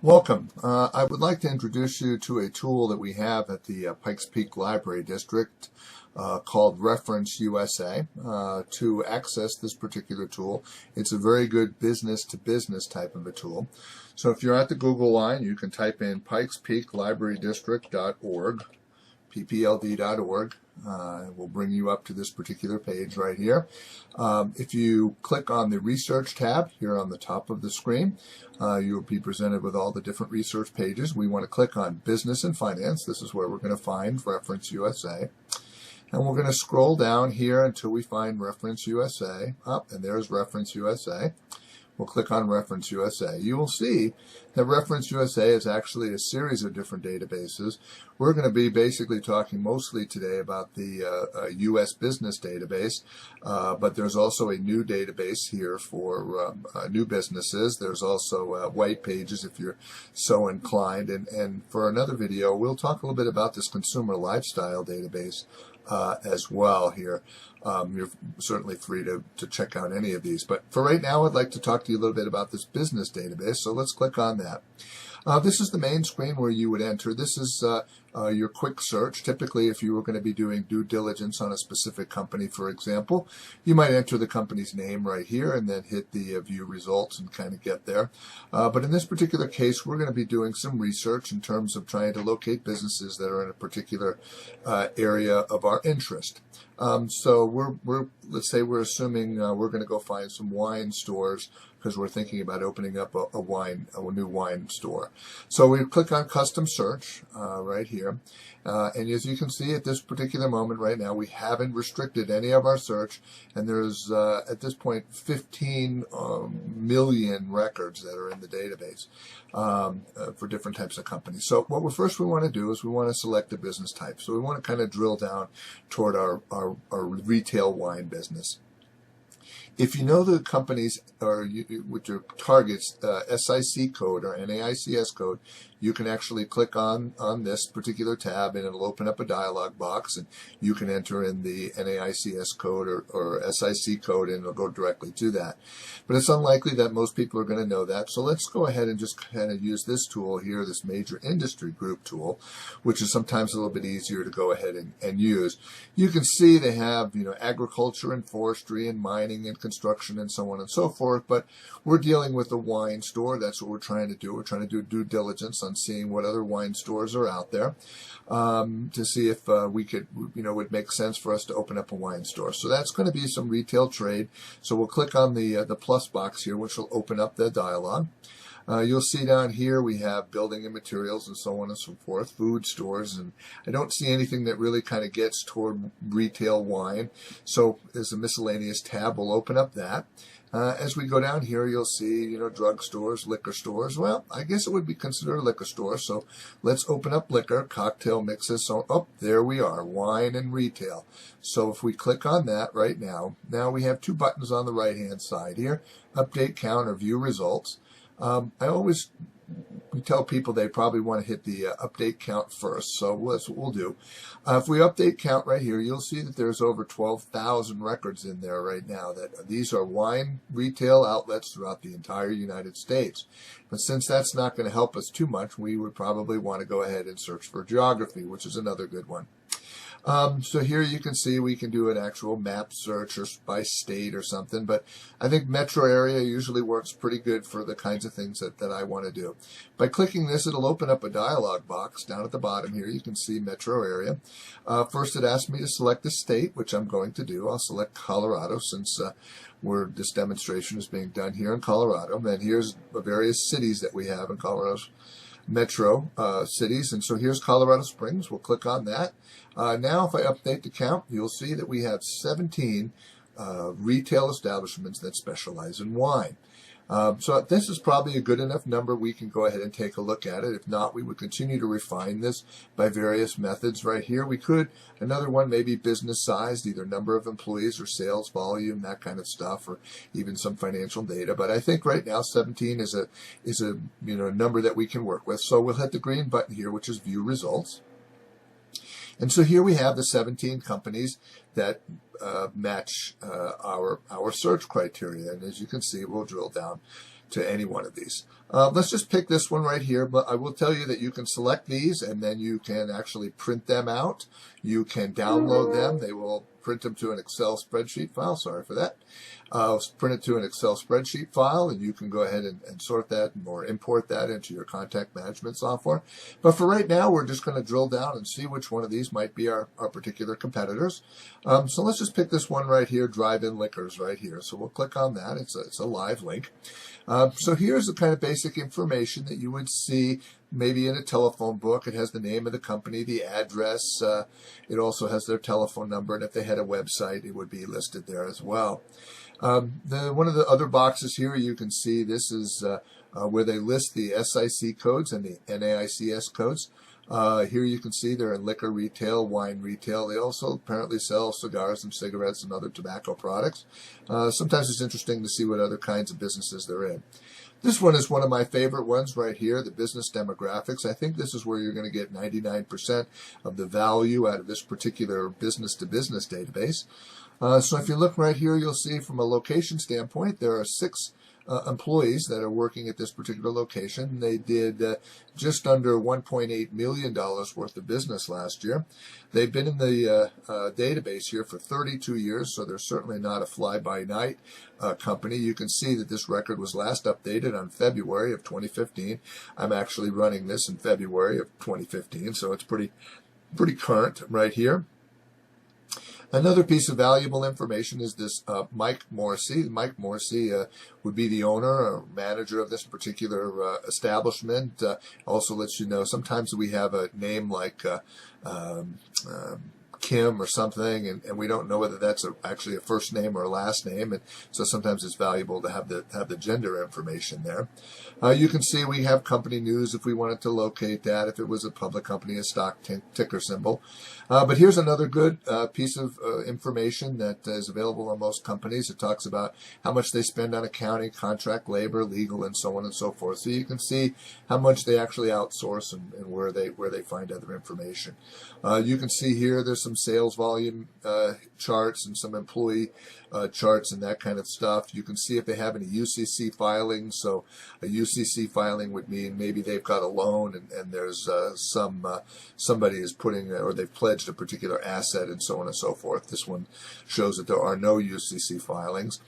Welcome. I would like to introduce you to a tool that we have at the Pikes Peak Library District called Reference USA. To access this particular tool, it's a very good business-to-business type of a tool. So if you're at the Google line, you can type in pikespeaklibrarydistrict.org, ppld.org. Will bring you up to this particular page right here. If you click on the Research tab here on the top of the screen, you'll be presented with all the different research pages. We want to click on Business and Finance. This is where we're going to find Reference USA. And we're going to scroll down here until we find Reference USA. And there's Reference USA. We'll click on Reference USA. You will see that Reference USA is actually a series of different databases. We're going to be basically talking mostly today about the U.S. business database, but there's also a new database here for new businesses. There's also white pages if you're so inclined. And for another video, we'll talk a little bit about this consumer lifestyle database as well here. You're certainly free to check out any of these. But for right now, I'd like to talk to you a little bit about this business database. So let's click on that. This is the main screen where you would enter. This is your quick search. Typically, if you were going to be doing due diligence on a specific company, for example, you might enter the company's name right here and then hit the view results and kind of get there. But in this particular case, we're going to be doing some research in terms of trying to locate businesses that are in a particular area of our interest. So let's say we're assuming we're going to go find some wine stores because we're thinking about opening up a new wine store. So we click on Custom Search right here. And as you can see at this particular moment right now, we haven't restricted any of our search. And there's, at this point, 15 million records that are in the database for different types of companies. So what we want to do is we want to select the business type. So we want to kind of drill down toward our retail wine business. If you know the companies or with your targets SIC code or NAICS code, you can actually click on this particular tab and it'll open up a dialog box and you can enter in the NAICS code or SIC code and it'll go directly to that. But it's unlikely that most people are going to know that. So let's go ahead and just kind of use this tool here, this major industry group tool, which is sometimes a little bit easier to go ahead and use. You can see they have, agriculture and forestry and mining and construction and so on and so forth, but we're dealing with a wine store. That's what we're trying to do. We're trying to do due diligence on seeing what other wine stores are out there to see if we could, would make sense for us to open up a wine store. So that's going to be some retail trade. So we'll click on the plus box here, which will open up the dialog. You'll see down here we have building and materials and so on and so forth, food stores, and I don't see anything that really kind of gets toward retail wine. So there's a miscellaneous tab. We'll open up that. As we go down here, you'll see, drug stores, liquor stores. Well, I guess it would be considered a liquor store. So let's open up liquor, cocktail mixes. So, there we are, wine and retail. So if we click on that right now we have two buttons on the right-hand side here, update count or view results. I always tell people they probably want to hit the update count first, so that's what we'll do. If we update count right here, you'll see that there's over 12,000 records in there right now. That these are wine retail outlets throughout the entire United States. But since that's not going to help us too much, we would probably want to go ahead and search for geography, which is another good one. So here you can see we can do an actual map search or by state or something, but I think metro area usually works pretty good for the kinds of things that I want to do. By clicking this, it'll open up a dialog box down at the bottom here. You can see metro area. First, it asks me to select the state, which I'm going to do. I'll select Colorado since this demonstration is being done here in Colorado. And here's the various cities that we have in Colorado's metro cities. And so here's Colorado Springs. We'll click on that. Now, if I update the count, you'll see that we have 17 retail establishments that specialize in wine. So this is probably a good enough number. We can go ahead and take a look at it. If not, we would continue to refine this by various methods right here. We could, another one, maybe business sized, either number of employees or sales volume, that kind of stuff, or even some financial data. But I think right now 17 is a number that we can work with. So we'll hit the green button here, which is view results. And so here we have the 17 companies that match our search criteria. And as you can see, we'll drill down to any one of these. Let's just pick this one right here, but I will tell you that you can select these and then you can actually print them out. You can download them. They will print them to an Excel spreadsheet file. Sorry for that. Print it to an Excel spreadsheet file, and you can go ahead and sort that or import that into your contact management software. But for right now, we're just going to drill down and see which one of these might be our particular competitors. So let's just pick this one right here, Drive-In Liquors right here. So we'll click on that. It's a live link. So here's the kind of basic information that you would see maybe in a telephone book. It has the name of the company, the address. It also has their telephone number, and if they had a website, it would be listed there as well. One of the other boxes here, you can see this is where they list the SIC codes and the NAICS codes. Here you can see they're in liquor retail, wine retail. They also apparently sell cigars and cigarettes and other tobacco products. Sometimes it's interesting to see what other kinds of businesses they're in. This one is one of my favorite ones right here, the business demographics. I think this is where you're going to get 99% of the value out of this particular business-to-business database. So if you look right here, you'll see from a location standpoint, there are 6 employees that are working at this particular location. They did just under $1.8 million worth of business last year. They've been in the database here for 32 years, so they're certainly not a fly-by-night company. You can see that this record was last updated on February of 2015. I'm actually running this in February of 2015, so it's pretty current right here. Another piece of valuable information is this Mike Morrissey. Mike Morrissey would be the owner or manager of this particular establishment. Also lets you know sometimes we have a name like Kim or something, and we don't know whether that's actually a first name or a last name, and so sometimes it's valuable to have the gender information there. You can see we have company news if we wanted to locate that, if it was a public company, a stock ticker symbol. But here's another good piece of information that is available on most companies. It talks about how much they spend on accounting, contract labor, legal, and so on and so forth. So you can see how much they actually outsource and where they find other information. You can see here there's some sales volume charts and some employee charts and that kind of stuff. You can see if they have any UCC filings. So a UCC filing would mean maybe they've got a loan and there's somebody is putting or they've pledged a particular asset and so on and so forth. This one shows that there are no UCC filings.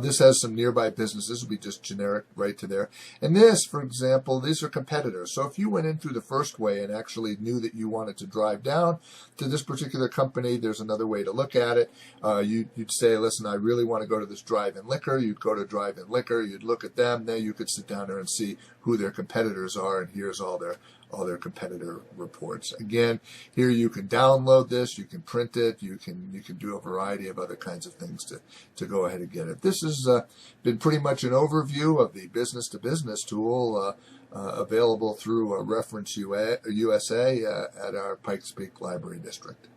This has some nearby businesses. It'll be just generic right to there. And this, for example, these are competitors. So if you went in through the first way and actually knew that you wanted to drive down to this particular company, there's another way to look at it. You'd say, listen, I really want to go to this Drive-In Liquor. You'd go to Drive-In Liquor. You'd look at them. Then you could sit down there and see who their competitors are. And here's all their competitor reports. Again, here you can download this, you can print it, you can do a variety of other kinds of things to go ahead and get it. This has been pretty much an overview of the business-to-business tool available through Reference USA at our Pikes Peak Library District.